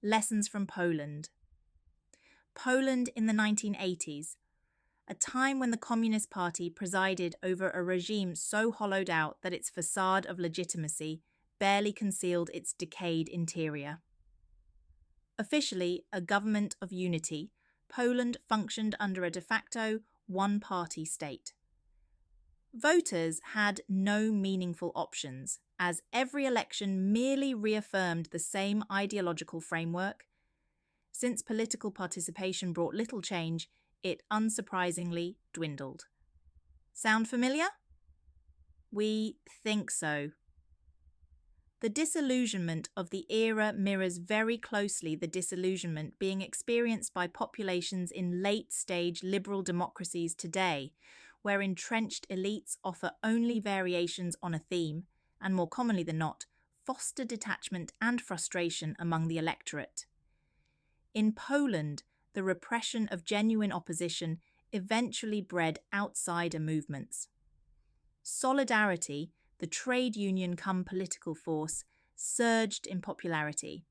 Lessons from Poland. Poland in the 1980s, a time when the Communist Party presided over a regime so hollowed out that its facade of legitimacy barely concealed its decayed interior. Officially a government of unity, Poland functioned under a de facto one-party state. Voters had no meaningful options, as every election merely reaffirmed the same ideological framework. Since political participation brought little change, it unsurprisingly dwindled. Sound familiar? We think so. The disillusionment of the era mirrors very closely the disillusionment being experienced by populations in late-stage liberal democracies today, where entrenched elites offer only variations on a theme, and more commonly than not, foster detachment and frustration among the electorate. In Poland, the repression of genuine opposition eventually bred outsider movements. Solidarity, the trade union come political force, surged in popularity.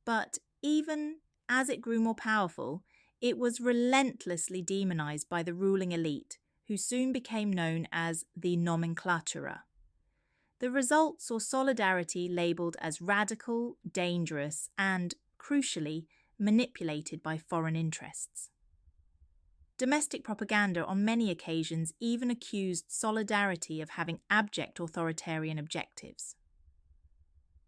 But even as it grew more powerful, it was relentlessly demonized by the ruling elite, who soon became known as the nomenklatura. The result saw Solidarity labelled as radical, dangerous, and, crucially, manipulated by foreign interests. Domestic propaganda on many occasions even accused Solidarity of having abject authoritarian objectives.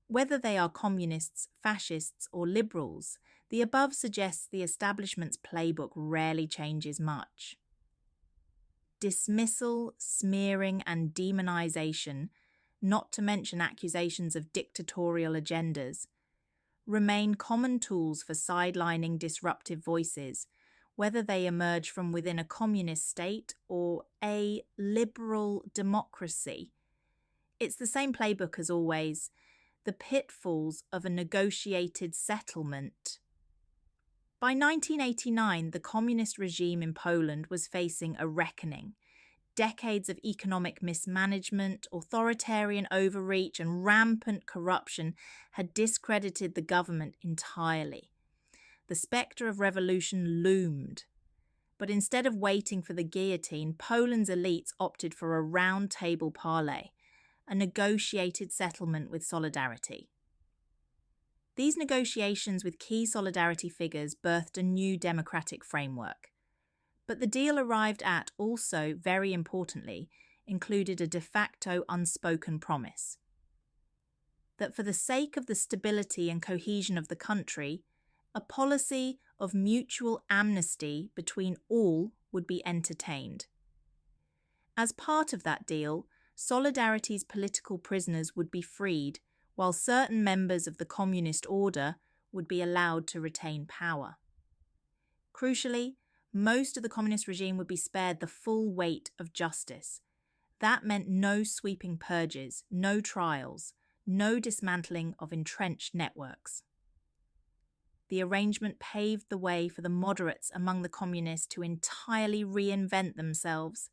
Whether they are communists, fascists, or liberals, the above suggests the establishment's playbook rarely changes much. Dismissal, smearing, and demonization, not to mention accusations of dictatorial agendas, remain common tools for sidelining disruptive voices, whether they emerge from within a communist state or a liberal democracy. It's the same playbook as always, the pitfalls of a negotiated settlement. By 1989, the communist regime in Poland was facing a reckoning. Decades of economic mismanagement, authoritarian overreach, and rampant corruption had discredited the government entirely. The spectre of revolution loomed. But instead of waiting for the guillotine, Poland's elites opted for a roundtable parley, a negotiated settlement with Solidarity. These negotiations with key Solidarity figures birthed a new democratic framework. But the deal arrived at also, very importantly, included a de facto unspoken promise that for the sake of the stability and cohesion of the country, a policy of mutual amnesty between all would be entertained. As part of that deal, Solidarity's political prisoners would be freed, while certain members of the communist order would be allowed to retain power. Crucially, most of the communist regime would be spared the full weight of justice. That meant no sweeping purges, no trials, no dismantling of entrenched networks. The arrangement paved the way for the moderates among the communists to entirely reinvent themselves.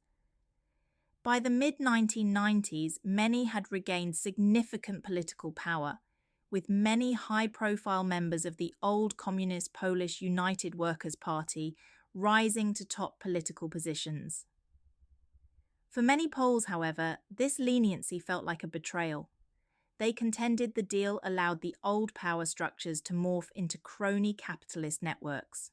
By the mid-1990s, many had regained significant political power, with many high-profile members of the old communist Polish United Workers' Party rising to top political positions. For many Poles, however, this leniency felt like a betrayal. They contended the deal allowed the old power structures to morph into crony capitalist networks.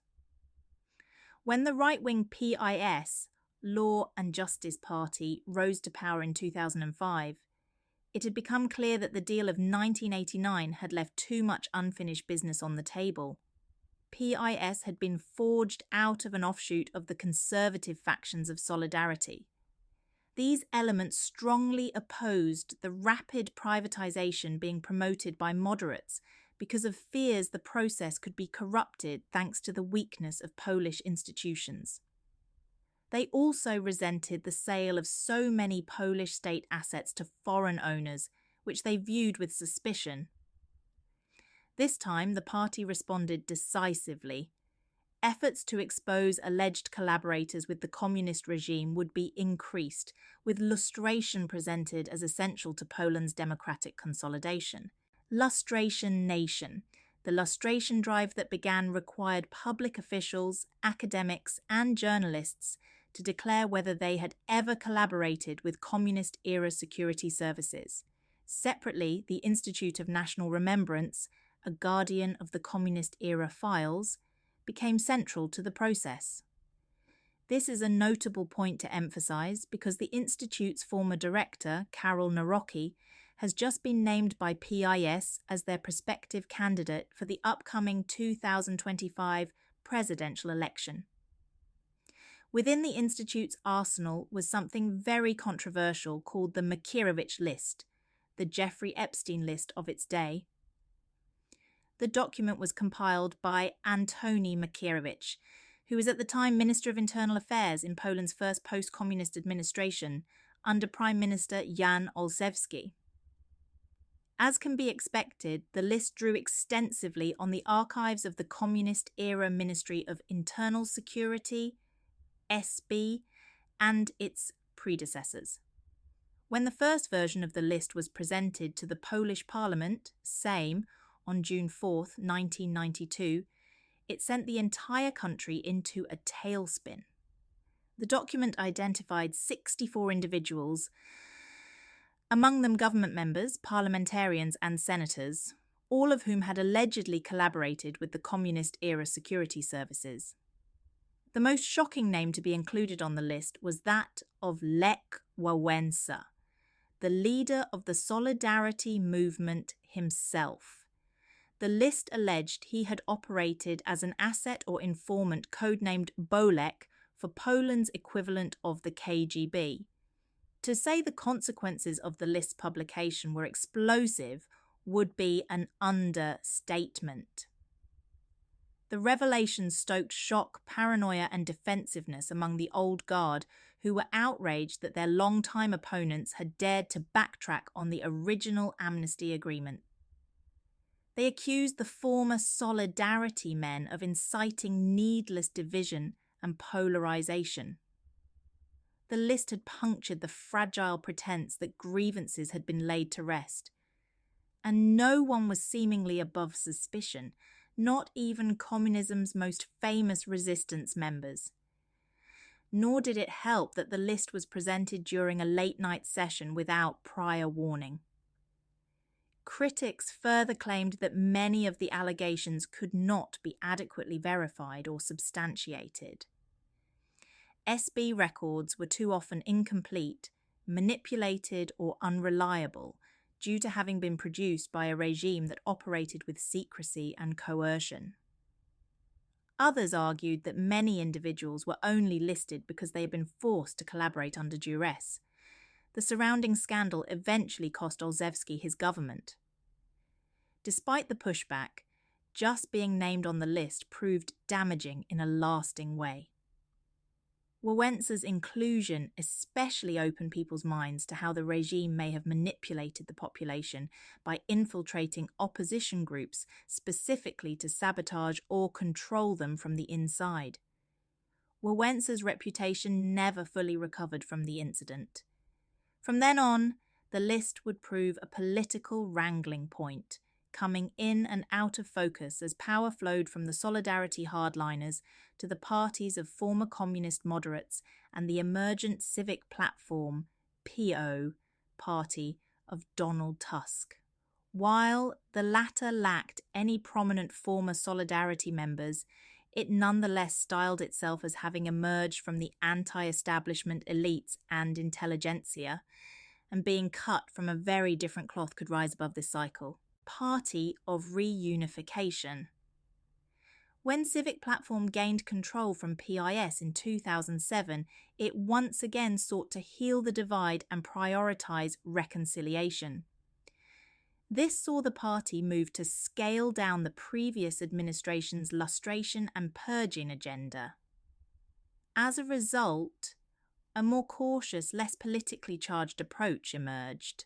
When the right-wing PIS, Law and Justice Party, rose to power in 2005, it had become clear that the deal of 1989 had left too much unfinished business on the table. PIS had been forged out of an offshoot of the conservative factions of Solidarity. These elements strongly opposed the rapid privatization being promoted by moderates because of fears the process could be corrupted thanks to the weakness of Polish institutions. They also resented the sale of so many Polish state assets to foreign owners, which they viewed with suspicion. This time, the party responded decisively. Efforts to expose alleged collaborators with the communist regime would be increased, with lustration presented as essential to Poland's democratic consolidation. Lustration nation. The lustration drive that began required public officials, academics, and journalists to declare whether they had ever collaborated with communist-era security services. Separately, the Institute of National Remembrance, a guardian of the communist-era files, became central to the process. This is a notable point to emphasize because the Institute's former director, Carol Narocki, has just been named by PIS as their prospective candidate for the upcoming 2025 presidential election. Within the Institute's arsenal was something very controversial called the Macierewicz list, the Jeffrey Epstein list of its day. The document was compiled by Antoni Macierewicz, who was at the time Minister of Internal Affairs in Poland's first post-communist administration under Prime Minister Jan Olszewski. As can be expected, the list drew extensively on the archives of the communist-era Ministry of Internal Security, SB, and its predecessors. When the first version of the list was presented to the Polish Parliament, Sejm, on June 4, 1992, it sent the entire country into a tailspin. The document identified 64 individuals, among them government members, parliamentarians and senators, all of whom had allegedly collaborated with the communist-era security services. The most shocking name to be included on the list was that of Lech Wałęsa, the leader of the Solidarity movement himself. The list alleged he had operated as an asset or informant codenamed Bolek for Poland's equivalent of the KGB. To say the consequences of the list's publication were explosive would be an understatement. The revelation stoked shock, paranoia, and defensiveness among the old guard, who were outraged that their long-time opponents had dared to backtrack on the original amnesty agreement. They accused the former Solidarity men of inciting needless division and polarization. The list had punctured the fragile pretense that grievances had been laid to rest. And no one was seemingly above suspicion, not even communism's most famous resistance members. Nor did it help that the list was presented during a late-night session without prior warning. Critics further claimed that many of the allegations could not be adequately verified or substantiated. SB records were too often incomplete, manipulated, or unreliable due to having been produced by a regime that operated with secrecy and coercion. Others argued that many individuals were only listed because they had been forced to collaborate under duress. The surrounding scandal eventually cost Olszewski his government. Despite the pushback, just being named on the list proved damaging in a lasting way. Wałęsa's inclusion especially opened people's minds to how the regime may have manipulated the population by infiltrating opposition groups specifically to sabotage or control them from the inside. Wałęsa's reputation never fully recovered from the incident. From then on, the list would prove a political wrangling point, coming in and out of focus as power flowed from the Solidarity hardliners to the parties of former communist moderates and the emergent civic platform, PO, party of Donald Tusk. While the latter lacked any prominent former Solidarity members, it nonetheless styled itself as having emerged from the anti-establishment elites and intelligentsia, and being cut from a very different cloth could rise above this cycle. Party of Reunification. When Civic Platform gained control from PIS in 2007, it once again sought to heal the divide and prioritise reconciliation. This saw the party move to scale down the previous administration's lustration and purging agenda. As a result, a more cautious, less politically charged approach emerged.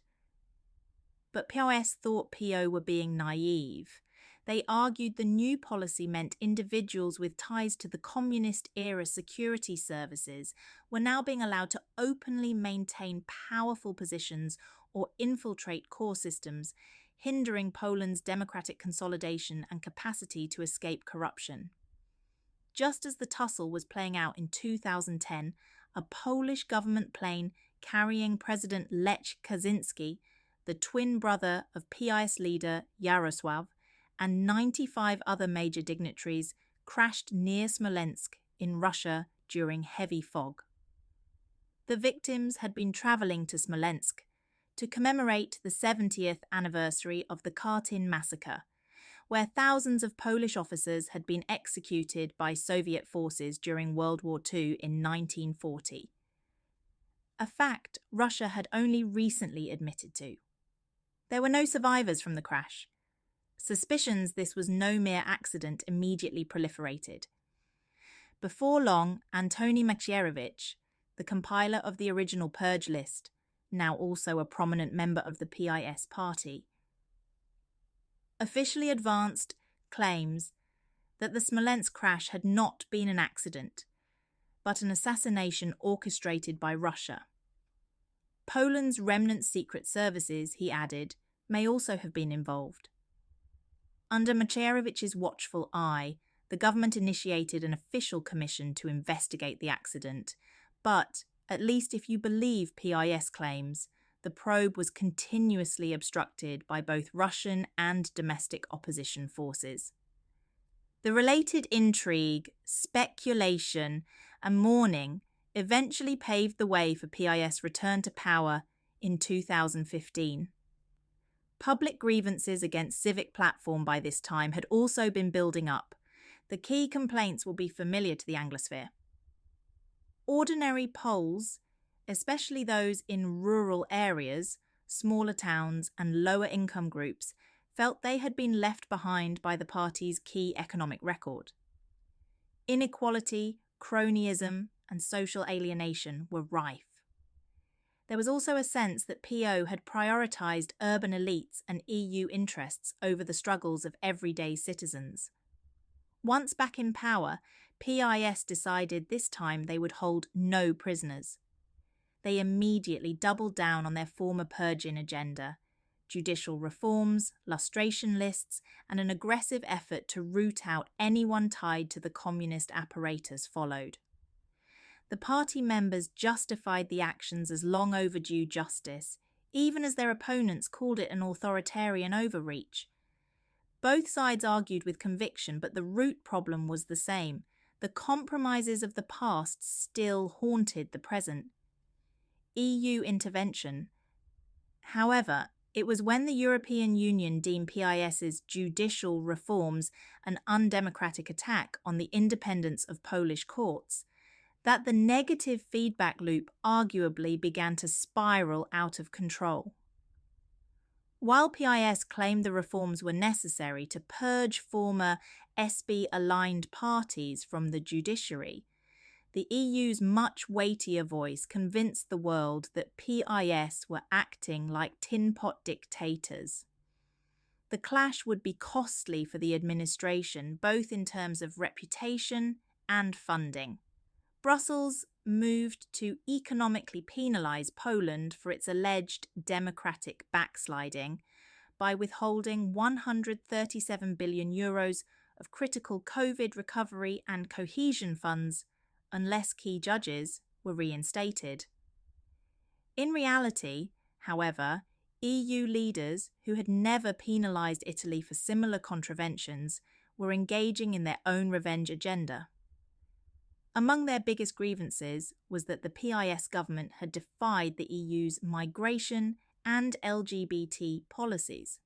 But PIS thought PO were being naive. They argued the new policy meant individuals with ties to the communist-era security services were now being allowed to openly maintain powerful positions or infiltrate core systems, hindering Poland's democratic consolidation and capacity to escape corruption. Just as the tussle was playing out in 2010, a Polish government plane carrying President Lech Kaczynski, the twin brother of PiS leader Jarosław, and 95 other major dignitaries crashed near Smolensk in Russia during heavy fog. The victims had been travelling to Smolensk to commemorate the 70th anniversary of the Katyn massacre, where thousands of Polish officers had been executed by Soviet forces during World War II in 1940. A fact Russia had only recently admitted to. There were no survivors from the crash. Suspicions this was no mere accident immediately proliferated. Before long, Antoni Macierewicz, the compiler of the original purge list, now also a prominent member of the PiS party, officially advanced claims that the Smolensk crash had not been an accident, but an assassination orchestrated by Russia. Poland's remnant secret services, he added, may also have been involved. Under Macierewicz's watchful eye, the government initiated an official commission to investigate the accident, but, at least if you believe PiS claims, the probe was continuously obstructed by both Russian and domestic opposition forces. The related intrigue, speculation, and mourning eventually paved the way for PiS' return to power in 2015. Public grievances against Civic Platform by this time had also been building up. The key complaints will be familiar to the Anglosphere. Ordinary Poles, especially those in rural areas, smaller towns, and lower income groups, felt they had been left behind by the party's key economic record. Inequality, cronyism, and social alienation were rife. There was also a sense that PO had prioritised urban elites and EU interests over the struggles of everyday citizens. Once back in power, PiS decided this time they would hold no prisoners. They immediately doubled down on their former purging agenda. Judicial reforms, lustration lists, and an aggressive effort to root out anyone tied to the communist apparatus followed. The party members justified the actions as long overdue justice, even as their opponents called it an authoritarian overreach. Both sides argued with conviction, but the root problem was the same. The compromises of the past still haunted the present. EU intervention. However, it was when the European Union deemed PiS's judicial reforms an undemocratic attack on the independence of Polish courts that the negative feedback loop arguably began to spiral out of control. While PiS claimed the reforms were necessary to purge former SB-aligned parties from the judiciary, the EU's much weightier voice convinced the world that PiS were acting like tin-pot dictators. The clash would be costly for the administration, both in terms of reputation and funding. Brussels moved to economically penalise Poland for its alleged democratic backsliding by withholding €137 billion of critical COVID recovery and cohesion funds unless key judges were reinstated. In reality, however, EU leaders who had never penalised Italy for similar contraventions were engaging in their own revenge agenda. Among their biggest grievances was that the PiS government had defied the EU's migration and LGBT policies.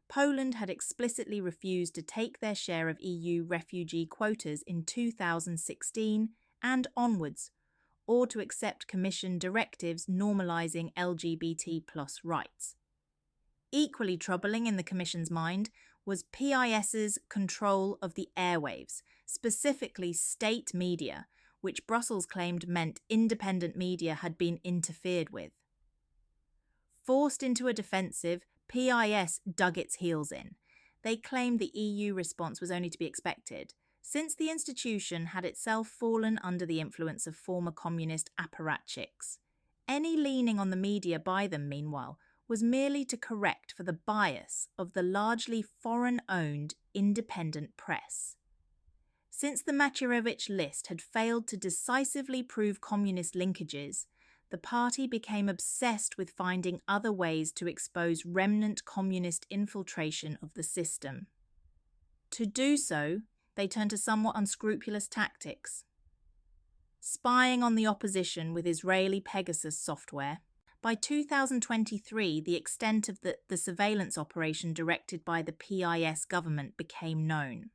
Poland had explicitly refused to take their share of EU refugee quotas in 2016 and onwards, or to accept Commission directives normalising LGBT+ rights. Equally troubling in the Commission's mind was PiS's control of the airwaves, specifically state media, which Brussels claimed meant independent media had been interfered with. Forced into a defensive, PiS dug its heels in. They claimed the EU response was only to be expected, since the institution had itself fallen under the influence of former communist apparatchiks. Any leaning on the media by them, meanwhile, was merely to correct for the bias of the largely foreign-owned independent press. Since the Macierewicz list had failed to decisively prove communist linkages, the party became obsessed with finding other ways to expose remnant communist infiltration of the system. To do so, they turned to somewhat unscrupulous tactics. Spying on the opposition with Israeli Pegasus software. By 2023, the extent of the surveillance operation directed by the PIS government became known.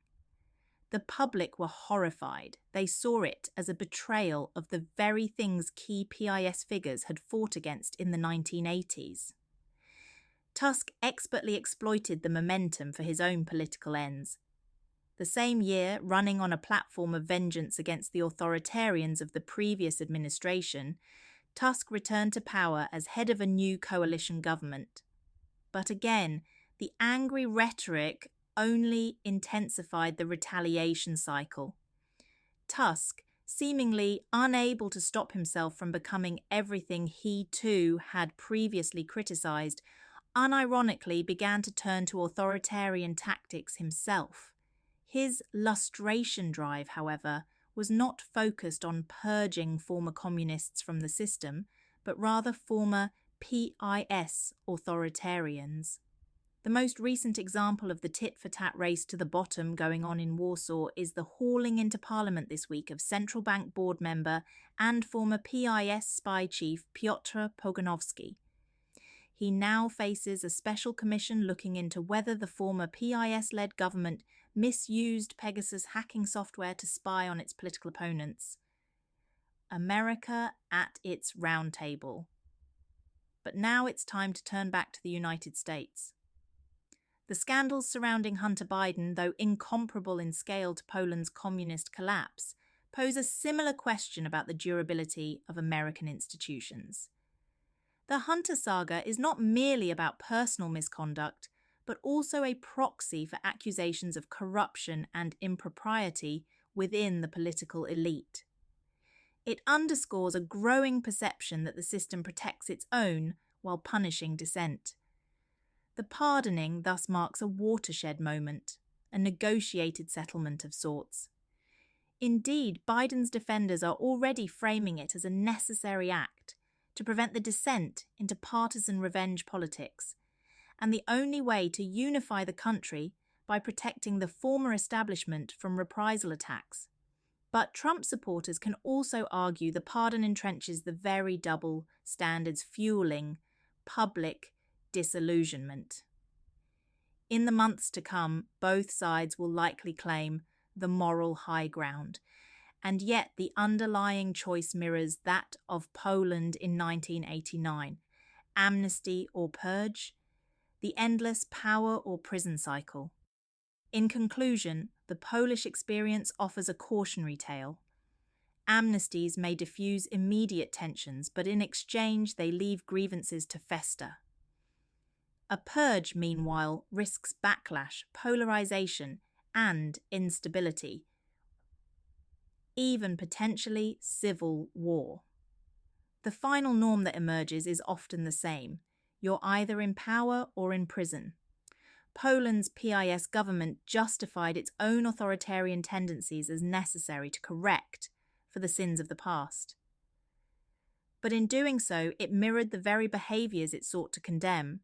The public were horrified. They saw it as a betrayal of the very things key PIS figures had fought against in the 1980s. Tusk expertly exploited the momentum for his own political ends. The same year, running on a platform of vengeance against the authoritarians of the previous administration, Tusk returned to power as head of a new coalition government. But again, the angry rhetoric only intensified the retaliation cycle. Tusk, seemingly unable to stop himself from becoming everything he too had previously criticised, unironically began to turn to authoritarian tactics himself. His lustration drive, however, was not focused on purging former communists from the system, but rather former PIS authoritarians. The most recent example of the tit-for-tat race to the bottom going on in Warsaw is the hauling into Parliament this week of central bank board member and former PIS spy chief Piotr Pogonowski. He now faces a special commission looking into whether the former PIS-led government misused Pegasus hacking software to spy on its political opponents. America at its roundtable. But now it's time to turn back to the United States. The scandals surrounding Hunter Biden, though incomparable in scale to Poland's communist collapse, pose a similar question about the durability of American institutions. The Hunter saga is not merely about personal misconduct, but also a proxy for accusations of corruption and impropriety within the political elite. It underscores a growing perception that the system protects its own while punishing dissent. The pardoning thus marks a watershed moment, a negotiated settlement of sorts. Indeed, Biden's defenders are already framing it as a necessary act to prevent the descent into partisan revenge politics, and the only way to unify the country by protecting the former establishment from reprisal attacks. But Trump supporters can also argue the pardon entrenches the very double standards fueling public disillusionment. In the months to come, both sides will likely claim the moral high ground, and yet the underlying choice mirrors that of Poland in 1989, amnesty or purge, the endless power or prison cycle. In conclusion, the Polish experience offers a cautionary tale. Amnesties may diffuse immediate tensions, but in exchange they leave grievances to fester. A purge, meanwhile, risks backlash, polarization, and instability, even potentially civil war. The final norm that emerges is often the same. You're either in power or in prison. Poland's PIS government justified its own authoritarian tendencies as necessary to correct for the sins of the past. But in doing so, it mirrored the very behaviours it sought to condemn: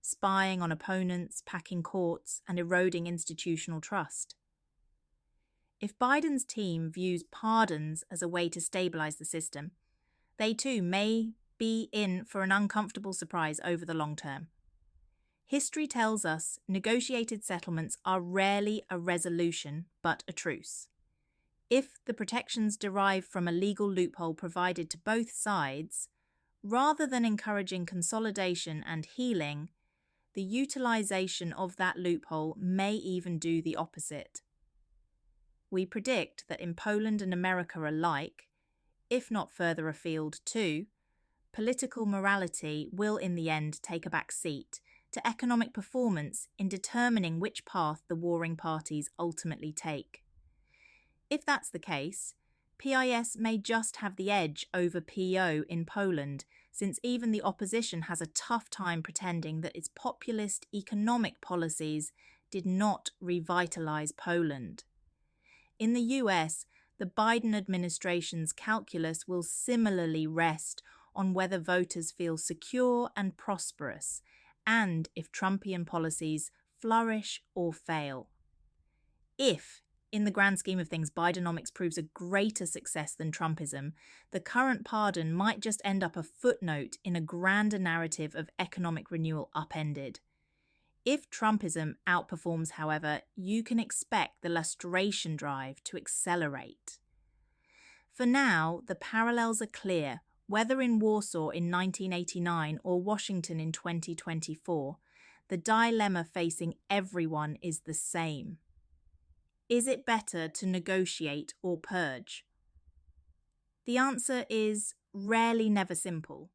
spying on opponents, packing courts, and eroding institutional trust. If Biden's team views pardons as a way to stabilise the system, they too may be in for an uncomfortable surprise over the long term. History tells us negotiated settlements are rarely a resolution, but a truce. If the protections derive from a legal loophole provided to both sides, rather than encouraging consolidation and healing, the utilisation of that loophole may even do the opposite. We predict that in Poland and America alike, if not further afield too, political morality will in the end take a back seat to economic performance in determining which path the warring parties ultimately take. If that's the case, PIS may just have the edge over PO in Poland, since even the opposition has a tough time pretending that its populist economic policies did not revitalize Poland. In the US, the Biden administration's calculus will similarly rest on whether voters feel secure and prosperous, and if Trumpian policies flourish or fail. If, in the grand scheme of things, Bidenomics proves a greater success than Trumpism, the current pardon might just end up a footnote in a grander narrative of economic renewal upended. If Trumpism outperforms, however, you can expect the lustration drive to accelerate. For now, the parallels are clear, whether in Warsaw in 1989 or Washington in 2024. The dilemma facing everyone is the same. Is it better to negotiate or purge? The answer is rarely never simple.